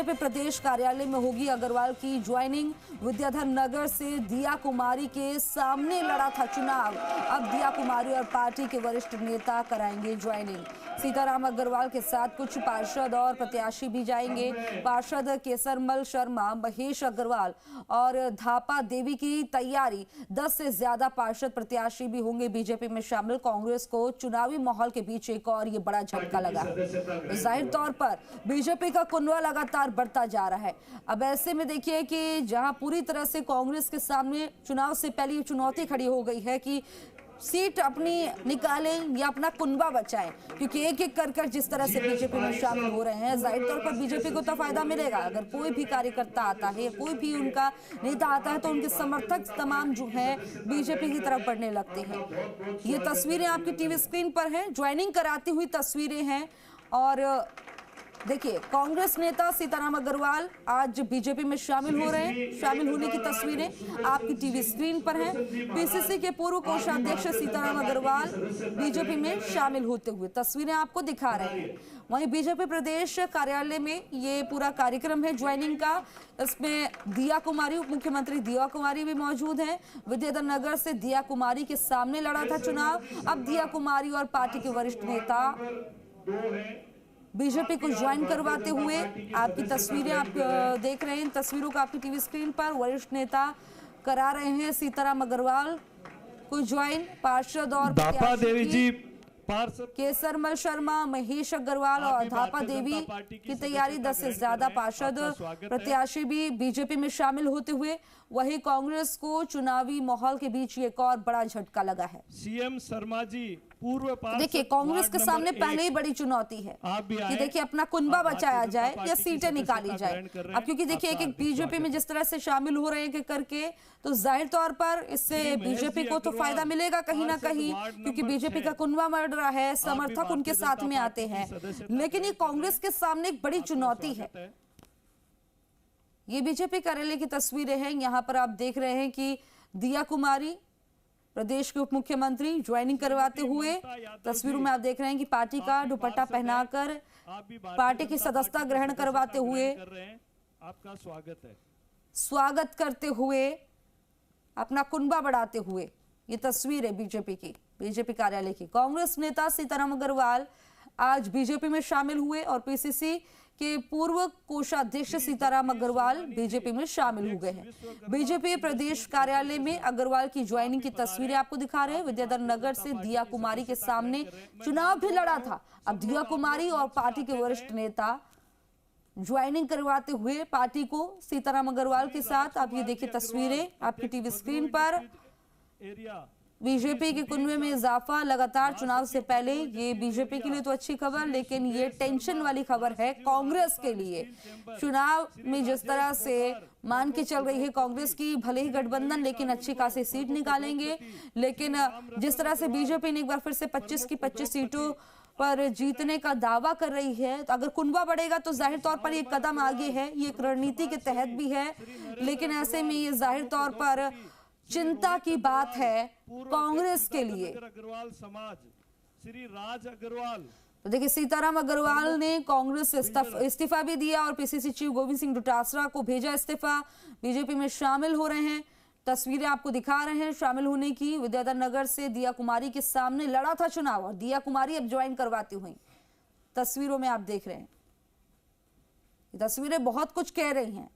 BJP प्रदेश कार्यालय में होगी अग्रवाल की ज्वाइनिंग। विद्याधर नगर से दिया कुमारी के सामने लड़ा था चुनाव। अब दिया कुमारी और पार्टी के वरिष्ठ नेता कराएंगे ज्वाइनिंग। सीताराम अग्रवाल के साथ कुछ पार्षद और प्रत्याशी भी जाएंगे। पार्षद केसरमल शर्मा, महेश अग्रवाल और धापा देवी की तैयारी। 10 से ज्यादा पार्षद प्रत्याशी भी होंगे बीजेपी में शामिल। कांग्रेस को चुनावी माहौल के बीच एक और ये बड़ा झटका लगा। जाहिर तौर पर बीजेपी का कुनबा लगातार बढ़ता जा रहा है। अब ऐसे में देखिए कि जहां पूरी तरह से कांग्रेस के सामने चुनाव से पहले चुनौती खड़ी हो गई है कि सीट अपनी निकालें या अपना कुनबा बचाएं, क्योंकि एक एक कर जिस तरह से बीजेपी में शामिल हो रहे हैं, जाहिर तौर पर बीजेपी को तो फायदा मिलेगा। अगर कोई भी कार्यकर्ता आता है, कोई भी उनका नेता आता है, तो उनके समर्थक तमाम जो है बीजेपी की तरफ बढ़ने लगते हैं। ये तस्वीरें आपकी टीवी स्क्रीन पर हैं, ज्वाइनिंग कराती हुई तस्वीरें हैं। और देखिए, कांग्रेस नेता सीताराम अग्रवाल आज बीजेपी में शामिल हो रहे हैं। शामिल होने की तस्वीरें आपकी टीवी स्क्रीन पर हैं। पीसीसी के पूर्व कोषाध्यक्ष सीताराम अग्रवाल बीजेपी में शामिल होते हुए तस्वीरें आपको दिखा रहे हैं। वहीं बीजेपी प्रदेश कार्यालय में ये पूरा कार्यक्रम है ज्वाइनिंग का। इसमें दिया कुमारी, उप मुख्यमंत्री दिया कुमारी भी मौजूद हैं। विद्याधर नगर से दिया कुमारी के सामने लड़ा था चुनाव। अब दिया कुमारी और पार्टी के वरिष्ठ नेता बीजेपी को ज्वाइन करवाते हुए आपकी तस्वीरें आप देख रहे हैं। तस्वीरों को आपकी टीवी स्क्रीन पर वरिष्ठ नेता करा रहे हैं सीताराम अग्रवाल को ज्वाइन। पार्षद और धापा देवी जी, केसरमल शर्मा, महेश अग्रवाल और धापा देवी की तैयारी। 10 से ज्यादा पार्षद प्रत्याशी भी बीजेपी में शामिल होते हुए। वही कांग्रेस को चुनावी माहौल के बीच एक और बड़ा झटका लगा है। सीएम शर्मा जी पूर्व देखिए, कांग्रेस के सामने पहले ही बड़ी चुनौती है कि देखिए अपना कुनबा बचाया जाए या सीटें निकाली जाए। अब क्योंकि देखिए एक बीजेपी में जिस तरह से शामिल हो रहे हैं करके, तो जाहिर तौर पर इससे बीजेपी को तो फायदा मिलेगा कहीं ना कहीं, क्योंकि बीजेपी का कुनबा बढ़ रहा है, समर्थक उनके साथ में आते हैं। लेकिन ये कांग्रेस के सामने एक बड़ी चुनौती है। ये बीजेपी कार्यालय की तस्वीरें हैं। यहाँ पर आप देख रहे हैं कि दिया कुमारी, प्रदेश के उप मुख्यमंत्री, ज्वाइनिंग करवाते हुए तस्वीरों में आप देख रहे हैं कि पार्टी का दुपट्टा पहनाकर पार्टी की सदस्यता ग्रहण करवाते हुए आपका स्वागत है, स्वागत करते हुए, अपना कुनबा बढ़ाते हुए ये तस्वीर है बीजेपी की, बीजेपी कार्यालय की। कांग्रेस नेता सीताराम अग्रवाल आज बीजेपी में शामिल हुए और पीसीसी के पूर्व कोषाध्यक्ष सीताराम अग्रवाल बीजेपी में शामिल हो गए हैं। बीजेपी प्रदेश कार्यालय में अग्रवाल की ज्वाइनिंग की तस्वीरें आपको दिखा रहे हैं। विद्याधर नगर से दिया कुमारी के सामने चुनाव भी लड़ा था। अब दिया कुमारी और पार्टी के वरिष्ठ नेता ज्वाइनिंग करवाते हुए पार्टी को सीताराम अग्रवाल के साथ। आप ये देखिए तस्वीरें आपकी टीवी स्क्रीन पर। बीजेपी के कुनबे में इजाफा लगातार चुनाव से पहले, ये बीजेपी के लिए तो अच्छी खबर, लेकिन ये टेंशन वाली खबर है कांग्रेस के लिए। चुनाव में जिस तरह से मान के चल रही है कांग्रेस की, भले ही गठबंधन लेकिन अच्छी खासी सीट निकालेंगे, लेकिन जिस तरह से बीजेपी ने एक बार फिर से 25 की 25 सीटों पर जीतने का दावा कर रही है, तो अगर कुनबा बढ़ेगा तो जाहिर तौर पर ये कदम आगे है, ये एक रणनीति के तहत भी है। लेकिन ऐसे में ये जाहिर तौर पर चिंता की बात है कांग्रेस के लिए। अग्रवाल समाज, श्री राज अग्रवाल, तो देखिए सीताराम अग्रवाल ने कांग्रेस से इस्तीफा भी दिया और पीसीसी चीफ गोविंद सिंह डोटासरा को भेजा इस्तीफा। बीजेपी में शामिल हो रहे हैं। तस्वीरें आपको दिखा रहे हैं शामिल होने की। विद्याधर नगर से दिया कुमारी के सामने लड़ा था चुनाव और दिया कुमारी अब ज्वाइन करवाती हुई तस्वीरों में आप देख रहे हैं। ये तस्वीरें बहुत कुछ कह रही हैं।